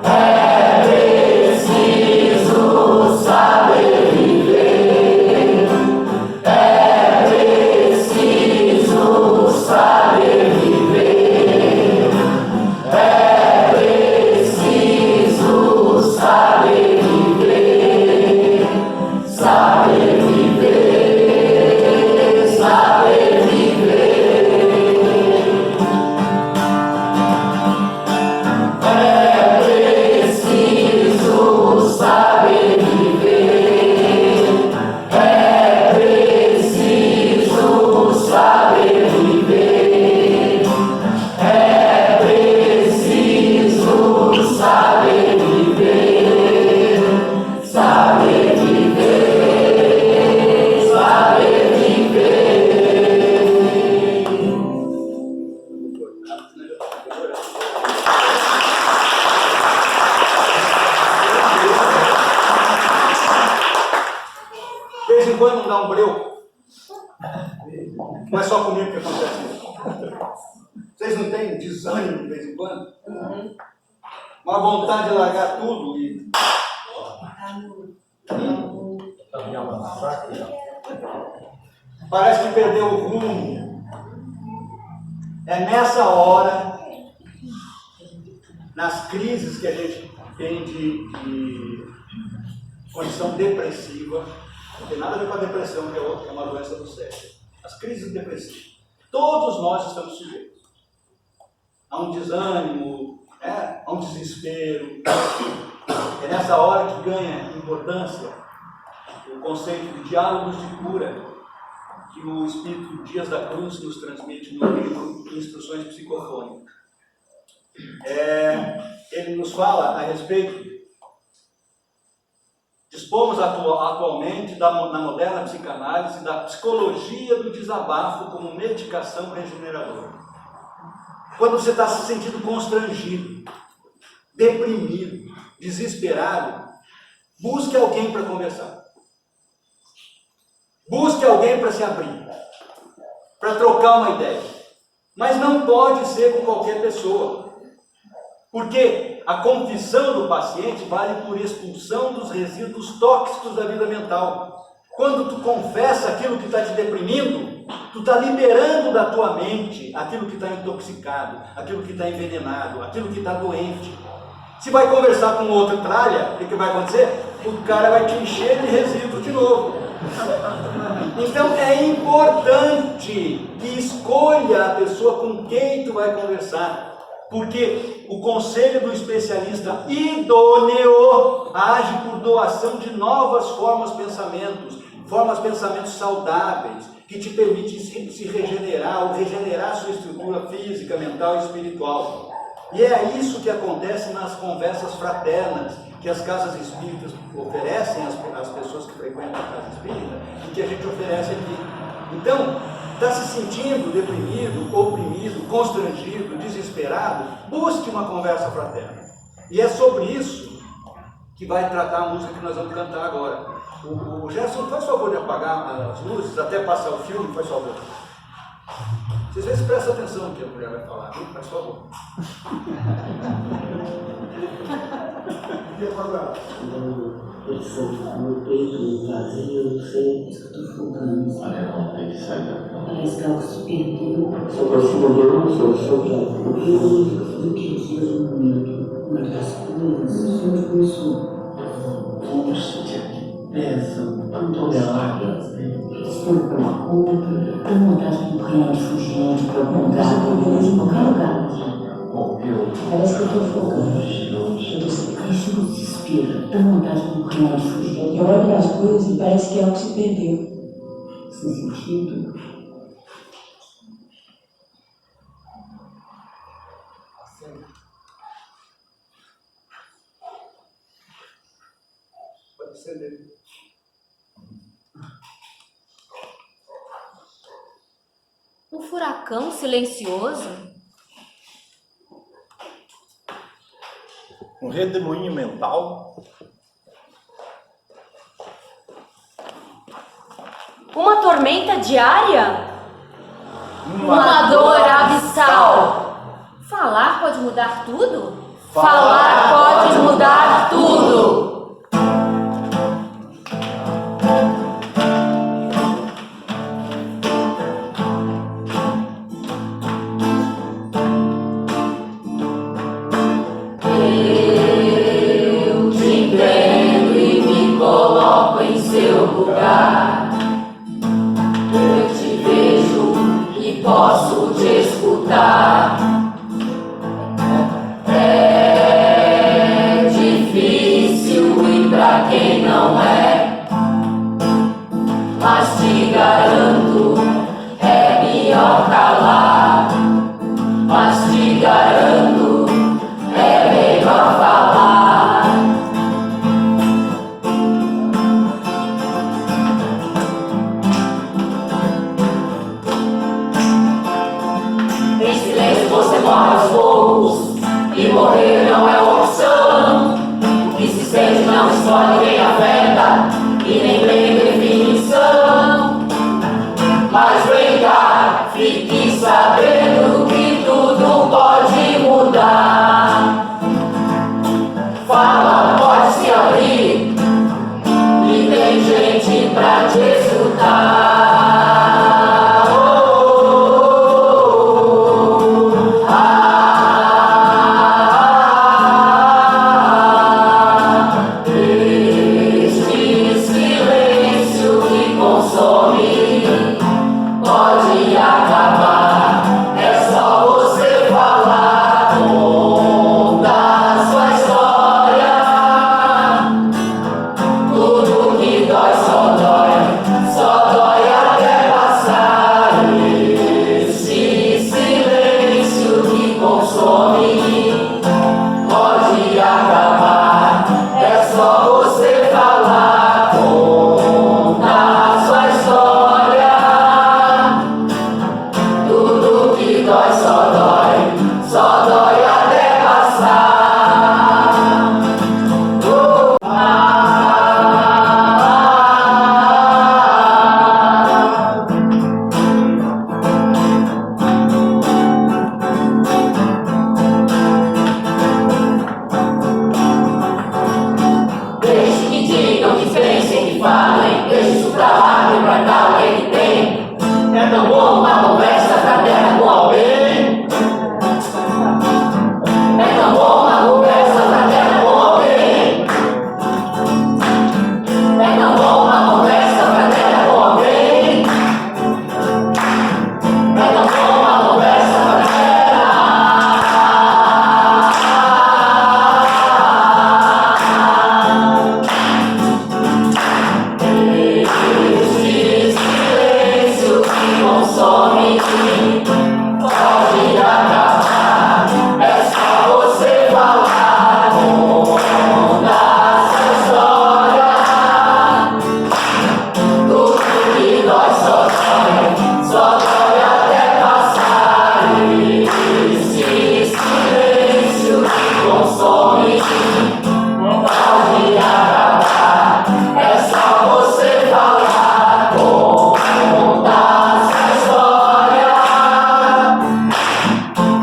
É preciso saber viver. É preciso saber viver. É preciso saber viver. Saber viver. Saber viver. É preciso saber viver. É preciso saber viver. É preciso saber viver. Saber viver. Saber viver. De vez em quando não dá um breu. Não é só comigo que acontece isso. Vocês não têm desânimo de vez em quando? Uma vontade de largar tudo e. Parece que perdeu o rumo. É nessa hora, nas crises que a gente tem de condição depressiva, não tem nada a ver com a depressão, que é outra, é uma doença do cérebro. As crises depressivas. Todos nós estamos sujeitos a um desânimo, a um desespero. É nessa hora que ganha importância o conceito de diálogos de cura que o Espírito Dias da Cruz nos transmite no livro Instruções Psicofônicas. Ele nos fala a respeito. Dispomos atualmente na moderna psicanálise da psicologia do desabafo como medicação regeneradora. Quando você está se sentindo constrangido, deprimido, desesperado, Busque alguém para conversar. Busque alguém para se abrir, para trocar uma ideia. Mas não pode ser com qualquer pessoa. Porque a confissão do paciente vale por expulsão dos resíduos tóxicos da vida mental. Quando tu confessa aquilo que está te deprimindo, tu está liberando da tua mente aquilo que está intoxicado, aquilo que está envenenado, aquilo que está doente. Se vai conversar com outro tralha, o que vai acontecer? O cara vai te encher de resíduos de novo. Então é importante que escolha a pessoa com quem tu vai conversar. Porque o conselho do especialista idôneo age por doação de novas formas pensamentos saudáveis, que te permitem se regenerar, ou regenerar sua estrutura física, mental e espiritual. E é isso que acontece nas conversas fraternas, que as casas espíritas oferecem às pessoas que frequentam a casa espírita, e que a gente oferece aqui. Então, está se sentindo deprimido, oprimido, constrangido, desesperado, busque uma conversa fraterna. E é sobre isso que vai tratar a música que nós vamos cantar agora. O Gerson, faz favor de apagar as luzes até passar o filme, faz favor. Vocês vezes prestem atenção no que a mulher vai falar, viu? Faz favor. Eu sou meu peito vazio, eu sei que eu estou fugando. Parece que algo se perdeu. Do que diz o momento, uma das coisas, o Senhor começou. Estou uma compra, para montar um canhão de fugiante, para montar em qualquer lugar. Parece que eu estou afogando. Eu estou crescendo o desespero, para montar um canhão de fugiante. Eu olho as coisas e parece que algo se perdeu. Sem sentido. Pode ser dele. Um furacão silencioso? Um redemoinho mental? Uma tormenta diária? Uma dor abissal? Falar pode mudar tudo? Falar pode mudar tudo! Posso te escutar. É difícil e pra quem não é, mas te garanto, é melhor calar. Mas te garanto, é melhor falar. Você morre aos poucos, e morrer não é opção. O que se sente não escolhe quem afeta, e nem tem definição. Mas vem cá, fique sabendo que tudo pode mudar. Fala, pode se abrir, e tem gente pra te escutar. Este silêncio tão bom uma conversa fraterna com alguém. É tão bom uma conversa fraterna com alguém. É tão bom uma conversa fraterna com alguém. É tão bom uma conversa fraterna. Esse silêncio que consome pode acabar. É só você falar, contar essa história. Tudo que dói só dói até passar. Esse silêncio que consome pode acabar. É só você falar, contar essa história.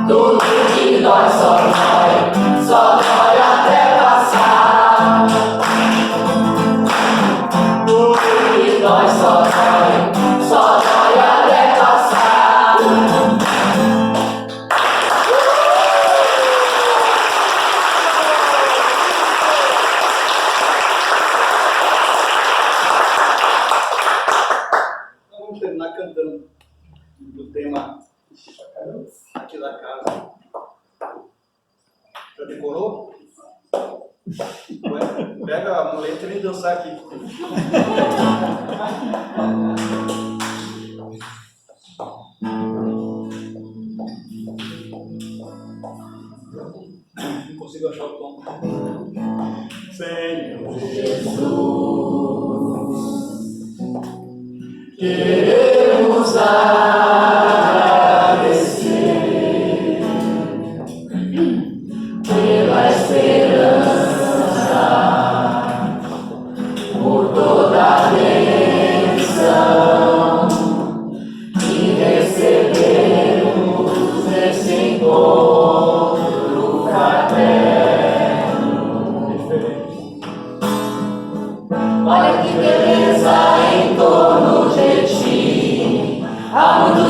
Tudo que dói só dói até passar. Tudo que dói só dói até passar. Então vamos terminar cantando o tema aqui da casa. Já decorou? Ué, pega a muleta e vem dançar aqui. Não consigo achar o tom. Senhor Queremos agradecer pela esperança, por toda a bênção que recebemos nesse encontro fraterno. Olha que beleza em torno de ti, há muito